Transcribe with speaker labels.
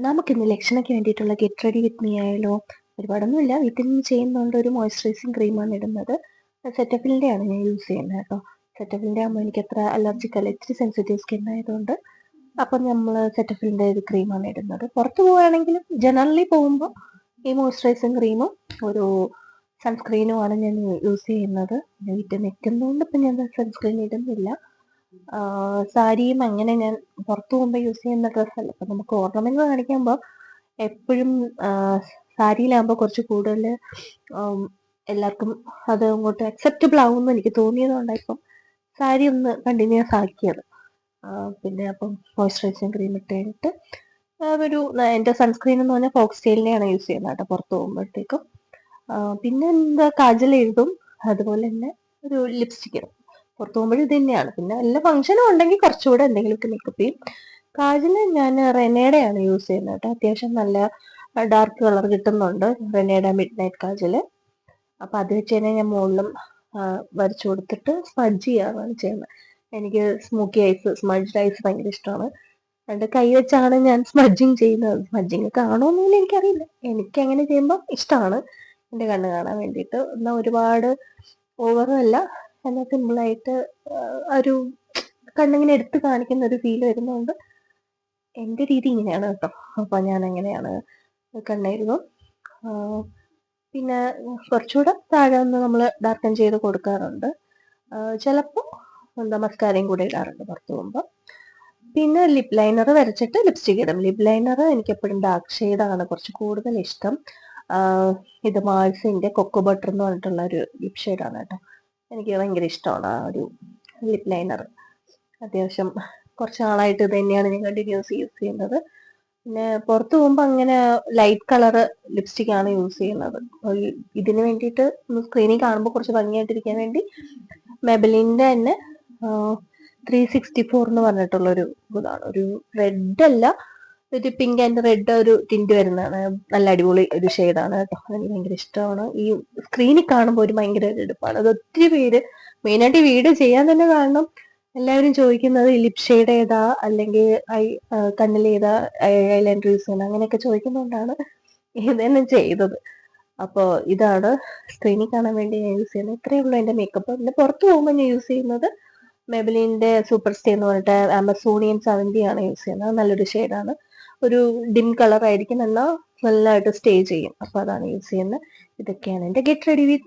Speaker 1: നമുക്കിന്ന് ലക്ഷണയ്ക്ക് വേണ്ടിയിട്ടുള്ള get ready with me ആയാലോ? ഒരുപാടൊന്നുമില്ല, വീട്ടിൽ നിന്ന് ചെയ്യുന്നതുകൊണ്ട് ഒരു മോയ്സ്ചറൈസിങ് ക്രീമാണ് ഇടുന്നത്. സെറ്റഫിലിൻ്റെ ആണ് ഞാൻ യൂസ് ചെയ്യുന്നത് കേട്ടോ. സെറ്റഫിലിൻ്റെ ആകുമ്പോൾ എനിക്ക് അത്ര അലർജിക്കല്ല, ഇത്തിരി സെൻസിറ്റീവ് സ്കിൻ ആയതുകൊണ്ട് അപ്പം നമ്മൾ സെറ്റഫിലിൻ്റെ ഒരു ക്രീമാണ് ഇടുന്നത്. പുറത്ത് പോവുകയാണെങ്കിലും ജനറലി പോകുമ്പോൾ ഈ മോയ്സ്ചറൈസിങ് ക്രീമും ഒരു സൺസ്ക്രീനുമാണ് ഞാൻ യൂസ് ചെയ്യുന്നത്. വീട്ടിൽ നിൽക്കുന്നതുകൊണ്ട് ഇപ്പം ഞാൻ സൺസ്ക്രീൻ ഇടുന്നില്ല. സാരിയും അങ്ങനെ ഞാൻ പുറത്തു പോകുമ്പോൾ യൂസ് ചെയ്യുന്ന ഡ്രസ്സല്ല. അപ്പം നമുക്ക് ഓർണമെന്റ് കാണിക്കുമ്പോൾ എപ്പോഴും സാരിയിലാകുമ്പോൾ കുറച്ച് കൂടുതൽ എല്ലാവർക്കും അത് അങ്ങോട്ട് അക്സെപ്റ്റബിൾ ആവുമെന്ന് എനിക്ക് തോന്നിയതുകൊണ്ടാണ് ഇപ്പം സാരി ഒന്ന് കണ്ടിന്യൂസ് ആക്കിയത്. പിന്നെ അപ്പം മോയ്സ്ചറൈസിങ് ക്രീം ഇട്ട് കഴിഞ്ഞിട്ട് ഒരു എൻ്റെ സൺസ്ക്രീൻ എന്ന് പറഞ്ഞാൽ ഫോക്സ്റ്റെയിലിനെയാണ് യൂസ് ചെയ്യുന്നത് കേട്ടോ പുറത്ത് പോകുമ്പോഴത്തേക്കും. പിന്നെ എന്താ കാജൽ എഴുതും, അതുപോലെ തന്നെ ഒരു ലിപ്സ്റ്റിക് ഇടും. പുറത്ത് പോകുമ്പോഴും ഇത് തന്നെയാണ്. പിന്നെ എല്ലാ ഫംഗ്ഷനും ഉണ്ടെങ്കിൽ കുറച്ചുകൂടെ എന്തെങ്കിലുമൊക്കെ മേക്കപ്പ് ചെയ്യും. കാജല് ഞാൻ റെനേഡയാണ് യൂസ് ചെയ്യുന്നത് കേട്ടോ. അത്യാവശ്യം നല്ല ഡാർക്ക് കളർ കിട്ടുന്നുണ്ട് റെനേഡ മിഡ് നൈറ്റ് കാജല്. അപ്പം അത് വെച്ച് തന്നെ ഞാൻ മുകളിലും വരച്ചു കൊടുത്തിട്ട് സ്മഡ്ജ് ചെയ്യാറാണ് ചെയ്യുന്നത്. എനിക്ക് സ്മോക്കി ഐസ്, സ്മഡ്ജ്ഡ് ഐസ് ഭയങ്കര ഇഷ്ടമാണ്. എൻ്റെ കൈ വെച്ചാണ് ഞാൻ സ്മഡ്ജിങ് ചെയ്യുന്നത്. സ്മഡ്ജിങ് കാണുമെന്നൊന്നും എനിക്കറിയില്ല, എനിക്ക് അങ്ങനെ ചെയ്യുമ്പോൾ ഇഷ്ടമാണ് എൻ്റെ കണ്ണ് കാണാൻ വേണ്ടിയിട്ട്. എന്നാൽ ഒരുപാട് ഓവറും അല്ല, എന്നാൽ സിമ്പിളായിട്ട് ഒരു കണ്ണിങ്ങനെ എടുത്ത് കാണിക്കുന്ന ഒരു ഫീൽ വരുന്നതുകൊണ്ട് എൻ്റെ രീതി ഇങ്ങനെയാണ് കേട്ടോ. അപ്പം ഞാൻ എങ്ങനെയാണ് കണ്ണെഴുതും. പിന്നെ കുറച്ചുകൂടെ താഴെ ഒന്ന് നമ്മൾ ഡാർക്കൻ ചെയ്ത് കൊടുക്കാറുണ്ട്. ചിലപ്പോൾ എന്താ മസ്കാരയും കൂടെ ഇടാറുണ്ട് പുറത്ത് പോകുമ്പോൾ. പിന്നെ ലിപ് ലൈനർ വരച്ചിട്ട് ലിപ്സ്റ്റിക് ഇടും. ലിപ് ലൈനർ എനിക്ക് എപ്പോഴും ഡാർക്ക് ഷെയ്ഡാണ് കുറച്ച് കൂടുതൽ ഇഷ്ടം. ഇത് മാൾസിൻ്റെ കൊക്കോ ബട്ടർ എന്ന് പറഞ്ഞിട്ടുള്ള ഒരു ലിപ് ഷെയ്ഡാണ് കേട്ടോ. എനിക്ക് ഭയങ്കര ഇഷ്ടമാണ് ആ ഒരു ലിപ് ലൈനർ. അത്യാവശ്യം കുറച്ച് നാളായിട്ട് ഇത് തന്നെയാണ് ഞാൻ കണ്ടിന്യൂസ് യൂസ് ചെയ്യുന്നത്. പിന്നെ പുറത്ത് പോകുമ്പോൾ അങ്ങനെ ലൈറ്റ് കളർ ലിപ്സ്റ്റിക് ആണ് യൂസ് ചെയ്യുന്നത്. ഇതിന് വേണ്ടിയിട്ട് സ്ക്രീനിൽ കാണുമ്പോൾ കുറച്ച് ഭംഗിയായിട്ടിരിക്കാൻ വേണ്ടി മെബലിൻ്റെ തന്നെ 364 എന്ന് പറഞ്ഞിട്ടുള്ളൊരു ഇതാണ്. ഒരു റെഡ് അല്ല, ഒരു പിങ്ക് ആൻഡ് റെഡ് ഒരു ടിൻറ്റ് വരുന്നതാണ്. നല്ല അടിപൊളി ഒരു ഷെയ്ഡാണ് കേട്ടോ. എനിക്ക് ഭയങ്കര ഇഷ്ടമാണ്. ഈ സ്ക്രീനിൽ കാണുമ്പോൾ ഒരു ഭയങ്കര എടുപ്പാണ്. അത് ഒത്തിരി പേര് മെയിനായിട്ട് ഈ വീഡിയോ ചെയ്യാൻ തന്നെ കാരണം എല്ലാവരും ചോദിക്കുന്നത് ലിപ് ഷെയ്ഡ് ഏതാ, അല്ലെങ്കിൽ കണ്ണിൽ ഏതാ ഐലൈനർ യൂസ് ചെയ്യുന്നത്, അങ്ങനെയൊക്കെ ചോദിക്കുന്നതുകൊണ്ടാണ് ഇത് തന്നെ ചെയ്തത്. അപ്പോൾ ഇതാണ് സ്ക്രീനിൽ കാണാൻ വേണ്ടി ഞാൻ യൂസ് ചെയ്യുന്നത്. ഇത്രയേ ഉള്ളൂ എൻ്റെ മേക്കപ്പ്. പിന്നെ പുറത്ത് പോകുമ്പോൾ ഞാൻ യൂസ് ചെയ്യുന്നത് മെബലിൻ്റെ സൂപ്പർ സ്റ്റേ എന്ന് പറഞ്ഞിട്ട് ആമസോണിയൻ 70 ആണ് യൂസ് ചെയ്യുന്നത്. നല്ലൊരു ഷെയ്ഡാണ്. ഒരു ഡിം കളർ ആയിരിക്കും, എന്നാൽ നല്ലതായിട്ട് സ്റ്റേ ചെയ്യും. അപ്പോൾ അതാണ് യൂസ് ചെയ്യുന്നത്. ഇതൊക്കെയാണ് എൻ്റെ ഗെറ്റ് റെഡി വിത്ത് മീ.